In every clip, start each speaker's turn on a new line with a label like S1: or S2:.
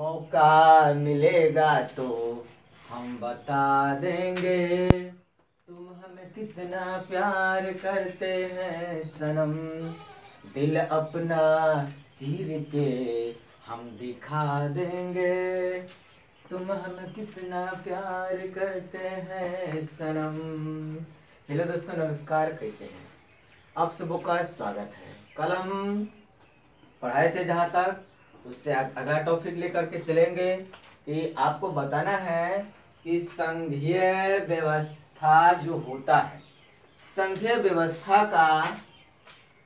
S1: मौका मिलेगा तो हम बता देंगे तुम हमें कितना प्यार करते हैं सनम। दिल अपना चीर के हम दिखा देंगे तुम हमें कितना प्यार करते हैं सनम। हेलो दोस्तों, नमस्कार, कैसे हैं आप सबों का स्वागत है। कल हम पढ़ाए थे जहाँ तक, उससे आज अगला टॉपिक लेकर के चलेंगे कि आपको बताना है कि संघीय व्यवस्था जो होता है, संघीय व्यवस्था का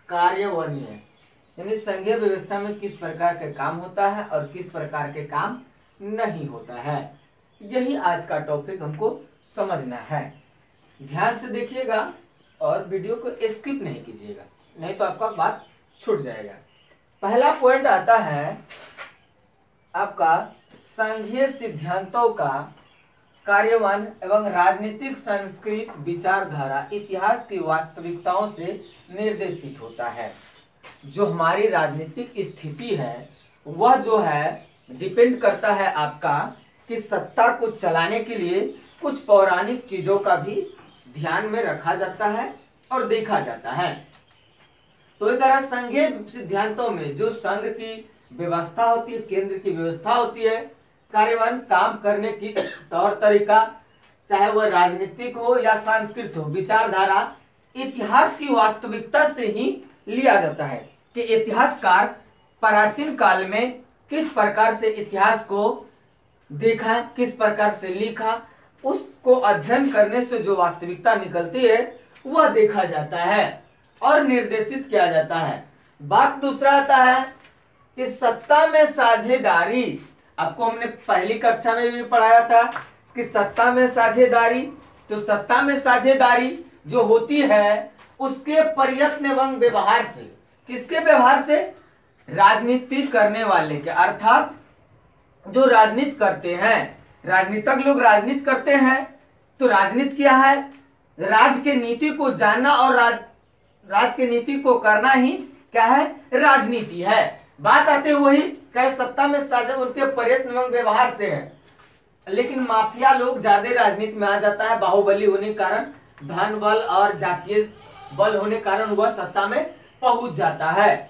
S1: कार्यान्वयन, यानी संघीय व्यवस्था में किस प्रकार के काम होता है और किस प्रकार के काम नहीं होता है, यही आज का टॉपिक हमको समझना है। ध्यान से देखिएगा और वीडियो को स्किप नहीं कीजिएगा, नहीं तो आपका बात छूट जाएगा। पहला पॉइंट आता है आपका संघीय सिद्धांतों का कार्यान्वयन एवं राजनीतिक संस्कृत विचारधारा इतिहास की वास्तविकताओं से निर्देशित होता है। जो हमारी राजनीतिक स्थिति है वह जो है डिपेंड करता है आपका कि सत्ता को चलाने के लिए कुछ पौराणिक चीजों का भी ध्यान में रखा जाता है और देखा जाता है। तो इस तरह संघीय सिद्धांतों में जो संघ की व्यवस्था होती है, केंद्र की व्यवस्था होती है, कार्यान्वयन काम करने की तौर तरीका, चाहे वह राजनीतिक हो या सांस्कृतिक हो, विचारधारा इतिहास की वास्तविकता से ही लिया जाता है कि इतिहासकार प्राचीन काल में किस प्रकार से इतिहास को देखा, किस प्रकार से लिखा, उसको अध्ययन करने से जो वास्तविकता निकलती है वह देखा जाता है और निर्देशित किया जाता है। बात दूसरा आता है कि सत्ता में साझेदारी। आपको हमने पहली कक्षा में भी पढ़ाया था कि सत्ता में साझेदारी, तो सत्ता में साझेदारी जो होती है उसके प्रयत्न एवं व्यवहार से, किसके व्यवहार से? राजनीति करने वाले के, अर्थात जो राजनीति करते हैं, राजनीतिक लोग राजनीति करते हैं। तो राजनीति क्या है? राज के नीति को जानना और राज के नीति को करना ही क्या है? राजनीति है। बात आते हुए ही क्या सत्ता में साझा उनके प्रयत्न एवं व्यवहार से है, लेकिन माफिया लोग ज्यादा राजनीति में आ जाता है। बाहुबली होने के कारण, धन बल और जातीय बल होने के कारण वह सत्ता में पहुंच जाता है।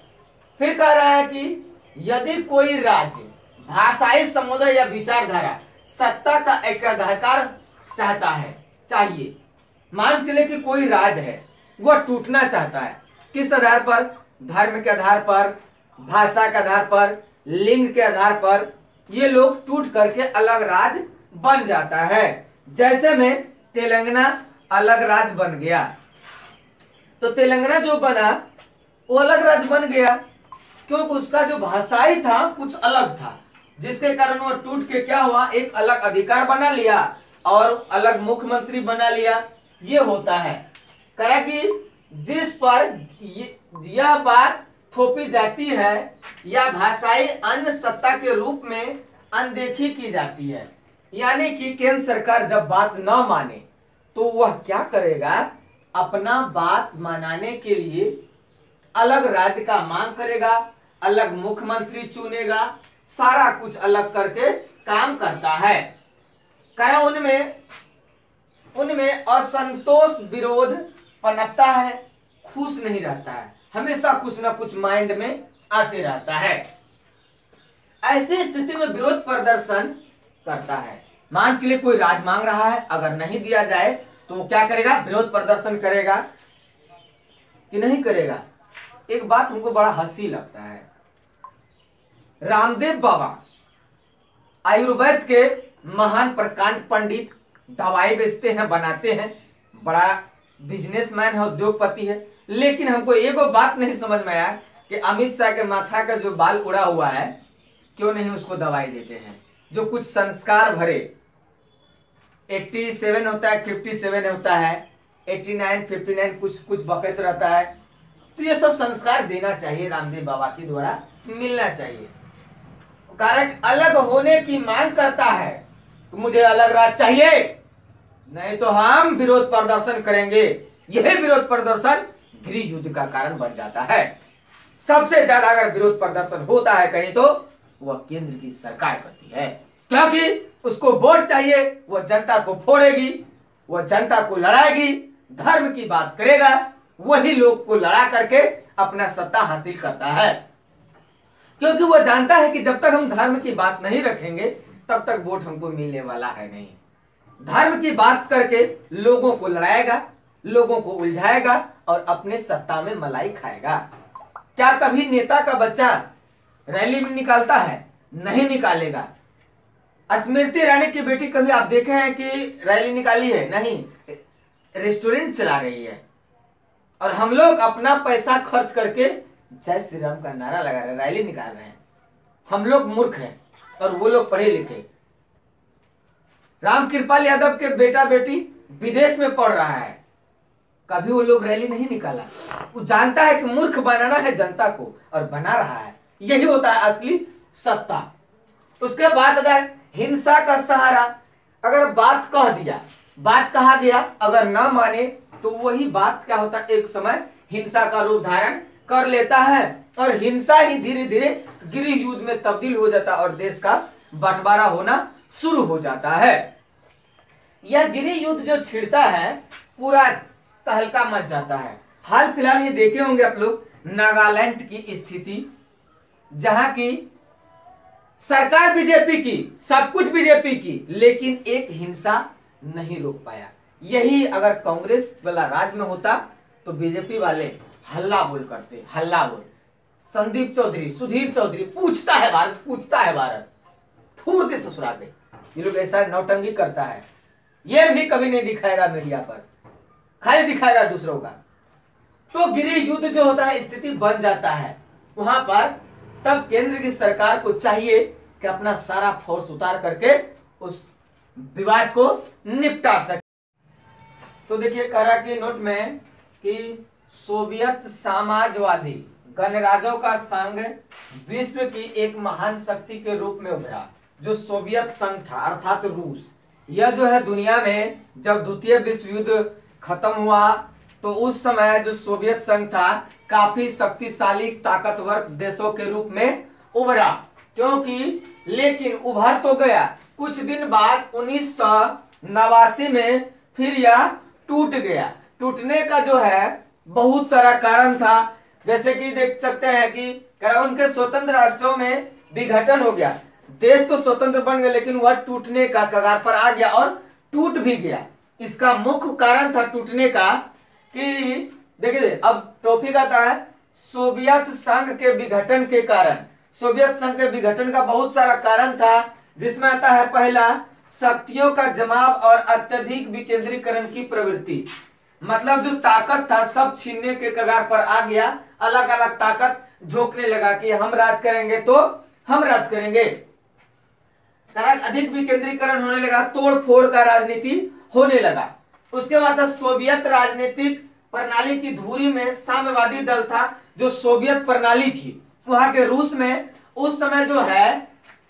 S1: फिर कह रहा है कि यदि कोई राज्य, भाषाई समुदाय या विचारधारा सत्ता का एकाधिकार चाहता है, चाहिए, मान चले कि कोई राज्य है वह टूटना चाहता है, किस आधार पर? धर्म के आधार पर, भाषा के आधार पर, लिंग के आधार पर, ये लोग टूट करके अलग राज्य बन जाता है। जैसे में तेलंगाना अलग राज्य बन गया, तो तेलंगाना जो बना वो अलग राज्य बन गया क्योंकि उसका जो भाषाई था कुछ अलग था, जिसके कारण वो टूट के क्या हुआ, एक अलग अधिकार बना लिया और अलग मुख्यमंत्री बना लिया। ये होता है कहा कि जिस पर यह बात थोपी जाती है या भाषाई अन्य सत्ता के रूप में अनदेखी की जाती है, यानी कि केंद्र सरकार जब बात न माने तो वह क्या करेगा, अपना बात मनाने के लिए अलग राज्य का मांग करेगा, अलग मुख्यमंत्री चुनेगा, सारा कुछ अलग करके काम करता है। कहा उनमें असंतोष, विरोध पनपता है, खुश नहीं रहता है, हमेशा कुछ ना कुछ माइंड में आते रहता है। ऐसी स्थिति में विरोध प्रदर्शन करता है। मान के लिए कोई राज मांग रहा है, अगर नहीं दिया जाए तो क्या करेगा? विरोध प्रदर्शन करेगा कि नहीं करेगा? एक बात हमको बड़ा हंसी लगता है, रामदेव बाबा आयुर्वेद के महान प्रकांड पंडित, दवाई बेचते हैं, बनाते हैं, बड़ा बिजनेसमैन है, उद्योगपति है, लेकिन हमको एगो बात नहीं समझ में आया कि अमित शाह के माथा का जो बाल उड़ा हुआ है क्यों नहीं उसको दवाई देते हैं? जो कुछ संस्कार भरे 87 होता है, 57 होता है, 89, 59 कुछ कुछ बकत रहता है, तो ये सब संस्कार देना चाहिए, रामदेव बाबा के द्वारा मिलना चाहिए। कारण अलग होने की मांग करता है तो मुझे अलग राज्य चाहिए, नहीं तो हम विरोध प्रदर्शन करेंगे। यह विरोध प्रदर्शन गृह युद्ध का कारण बन जाता है। सबसे ज्यादा अगर विरोध प्रदर्शन होता है कहीं तो वह केंद्र की सरकार करती है, क्योंकि उसको वोट चाहिए, वह जनता को फोड़ेगी, वह जनता को लड़ाएगी, धर्म की बात करेगा, वही लोग को लड़ा करके अपना सत्ता हासिल करता है। क्योंकि वह जानता है कि जब तक हम धर्म की बात नहीं रखेंगे तब तक वोट हमको मिलने वाला है नहीं। धर्म की बात करके लोगों को लड़ाएगा, लोगों को उलझाएगा और अपने सत्ता में मलाई खाएगा। क्या कभी नेता का बच्चा रैली में निकालता है? नहीं निकालेगा। स्मृति ईरानी की बेटी कभी आप देखे हैं कि रैली निकाली है? नहीं, रेस्टोरेंट चला रही है। और हम लोग अपना पैसा खर्च करके जय श्री राम का नारा लगा रहे हैं, रैली निकाल रहे हैं। हम लोग मूर्ख हैं और वो लोग पढ़े लिखे। रामकृपाल यादव के बेटा बेटी विदेश में पढ़ रहा है, कभी वो लोग रैली नहीं निकाला। वो जानता है कि मूर्ख बनाना है जनता को और बना रहा है। यही होता है असली सत्ता। उसके बाद अगर हिंसा का सहारा, अगर बात कह दिया, बात कहा गया, अगर ना माने तो वही बात क्या होता है, एक समय हिंसा का रूप धारण कर लेता है और हिंसा ही धीरे धीरे गृह युद्ध में तब्दील हो जाता है और देश का बंटवारा होना शुरू हो जाता है। यह गृह युद्ध जो छिड़ता है पूरा तहलका मच जाता है। हाल फिलहाल ये देखे होंगे आप लोग नागालैंड की स्थिति, जहां की सरकार बीजेपी की, सब कुछ बीजेपी की, लेकिन एक हिंसा नहीं रोक पाया। यही अगर कांग्रेस वाला राज में होता तो बीजेपी वाले हल्ला बोल करते, हल्ला बोल। संदीप चौधरी, सुधीर चौधरी, पूछता है भारत, पूछता है भारत, थूर दे ससुरा दे। ये लोग ऐसा नौटंकी करता है, ये भी कभी नहीं दिखाएगा मीडिया पर, खाली दिखाएगा दूसरों का। तो गृह युद्ध जो होता है स्थिति बन जाता है वहां पर, तब केंद्र की सरकार को चाहिए कि अपना सारा फोर्स उतार करके उस विवाद को निपटा सके। तो देखिए करा के नोट में कि सोवियत साम्राज्यवादी गणराज्यों का संघ विश्व की एक महान शक्ति के रूप में उभरा। जो सोवियत संघ था अर्थात रूस, यह जो है दुनिया में जब द्वितीय विश्व युद्ध खत्म हुआ तो उस समय जो सोवियत संघ था काफी शक्तिशाली ताकतवर देशों के रूप में उभरा। क्योंकि लेकिन उभर तो गया, कुछ दिन बाद 1989 में फिर यह टूट गया। टूटने का जो है बहुत सारा कारण था, जैसे कि देख सकते हैं कि उनके स्वतंत्र राष्ट्रों में विघटन हो गया। देश तो स्वतंत्र बन गए लेकिन वह टूटने का कगार पर आ गया और टूट भी गया। इसका मुख्य कारण था टूटने का कि देखिए अब टॉपिक आता है सोवियत संघ के विघटन के कारण। सोवियत संघ के विघटन का बहुत सारा कारण था, जिसमें आता है पहला शक्तियों का जमाव और अत्यधिक विकेंद्रीकरण की प्रवृत्ति। मतलब जो ताकत था सब छीनने के कगार पर आ गया, अलग अलग ताकत झोंकने लगा कि हम राज करेंगे तो हम राज करेंगे। अधिक विकेंद्रीकरण होने लगा, तोड़ फोड़ का राजनीति होने लगा। उसके बाद सोवियत राजनीतिक प्रणाली की धुरी में साम्यवादी दल था। जो सोवियत प्रणाली थी वहां के रूस में उस समय जो है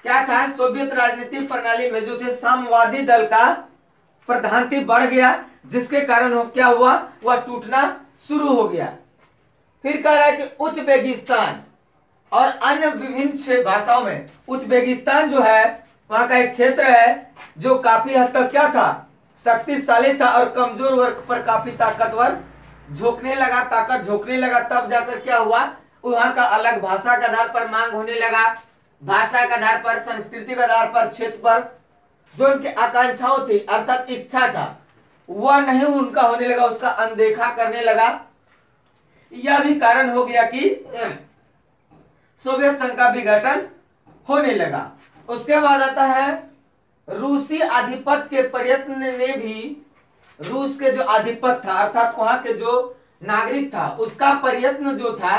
S1: क्या था, सोवियत राजनीतिक प्रणाली में जो थे साम्यवादी दल का प्रधानती बढ़ गया, जिसके कारण वो क्या हुआ, वह टूटना शुरू हो गया। फिर कह रहा है कि उज़्बेकिस्तान और अन्य विभिन्न भाषाओं में, उज़्बेकिस्तान जो है वहां का एक क्षेत्र है जो काफी हद तक क्या था, शक्तिशाली था और कमजोर वर्ग पर काफी ताकतवर झोंकने लगा, ताकत झोंकने लगा। तब जाकर क्या हुआ, वहां का अलग भाषा के आधार पर मांग होने लगा, भाषा के आधार पर, संस्कृति के आधार पर, क्षेत्र पर जो उनकी आकांक्षाओं थी अर्थात इच्छा था वह नहीं उनका होने लगा, उसका अनदेखा करने लगा। यह भी कारण हो गया कि सोवियत संघ का विघटन होने लगा। उसके बाद आता है रूसी आधिपत्य के प्रयत्न ने भी, रूस के जो आधिपत्य था अर्थात वहां के जो नागरिक था उसका प्रयत्न जो था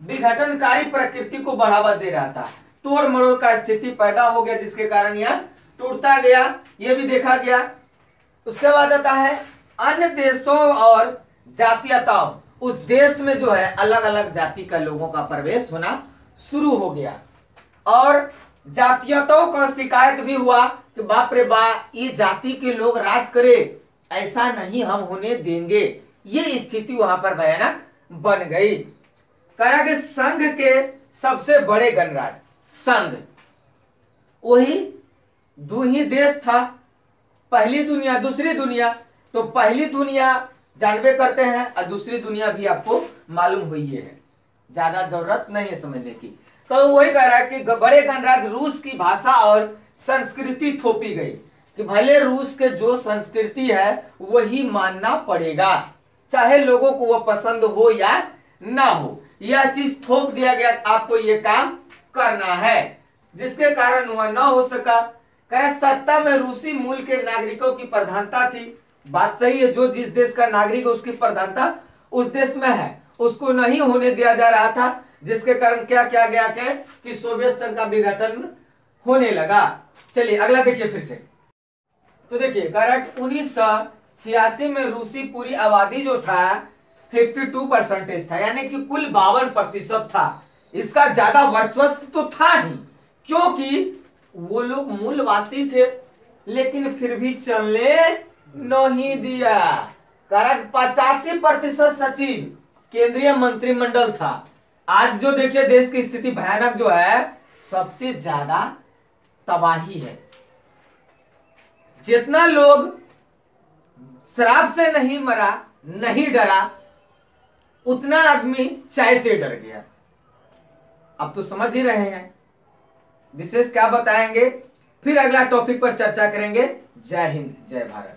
S1: विघटनकारी प्रकृति को बढ़ावा दे रहा था। तोड़ मरोड़ का स्थिति पैदा हो गया जिसके कारण यह टूटता गया, यह भी देखा गया। उसके बाद आता है अन्य देशों और जातीयताओं, उस देश में जो है अलग अलग जाति का लोगों का प्रवेश होना शुरू हो गया और जातीयताओं का शिकायत भी हुआ कि बाप रे बाप ये जाति के लोग राज करे, ऐसा नहीं हम होने देंगे। ये स्थिति वहां पर भयानक बन गई। कहा कि संघ के सबसे बड़े गणराज्य संघ। वही दो ही देश था, पहली दुनिया दूसरी दुनिया। तो पहली दुनिया जानबे करते हैं और दूसरी दुनिया भी आपको मालूम हुई है, ज्यादा जरूरत नहीं है समझने की। तो वही कह रहा है कि बड़े गणराज्य रूस की भाषा और संस्कृति थोपी गई, कि भले रूस के जो संस्कृति है वही मानना पड़ेगा, चाहे लोगों को वह पसंद हो या ना हो, यह चीज थोप दिया गया, आपको ये काम करना है, जिसके कारण वह ना हो सका। कहे सत्ता में रूसी मूल के नागरिकों की प्रधानता थी। बात सही है, जो जिस देश का नागरिक है उसकी प्रधानता उस देश में है, उसको नहीं होने दिया जा रहा था, जिसके कारण क्या किया गया कि सोवियत संघ का विघटन होने लगा। चलिए अगला देखिए फिर से। तो देखिए कह रहा है 1986 में रूसी पूरी आबादी जो था 52% था, यानी कि कुल 52% था। इसका ज्यादा वर्चस्व तो था ही, क्योंकि वो लोग मूलवासी थे, लेकिन फिर भी चलने नहीं दिया। कारक 85% सचिव केंद्रीय मंत्रिमंडल था। आज जो देखिए देश की स्थिति भयानक जो है, सबसे ज्यादा तबाही है। जितना लोग शराब से नहीं मरा, नहीं डरा, उतना आदमी चाय से डर गया। अब तो समझ ही रहे हैं, विशेष क्या बताएंगे, फिर अगला टॉपिक पर चर्चा करेंगे। जय हिंद, जय भारत।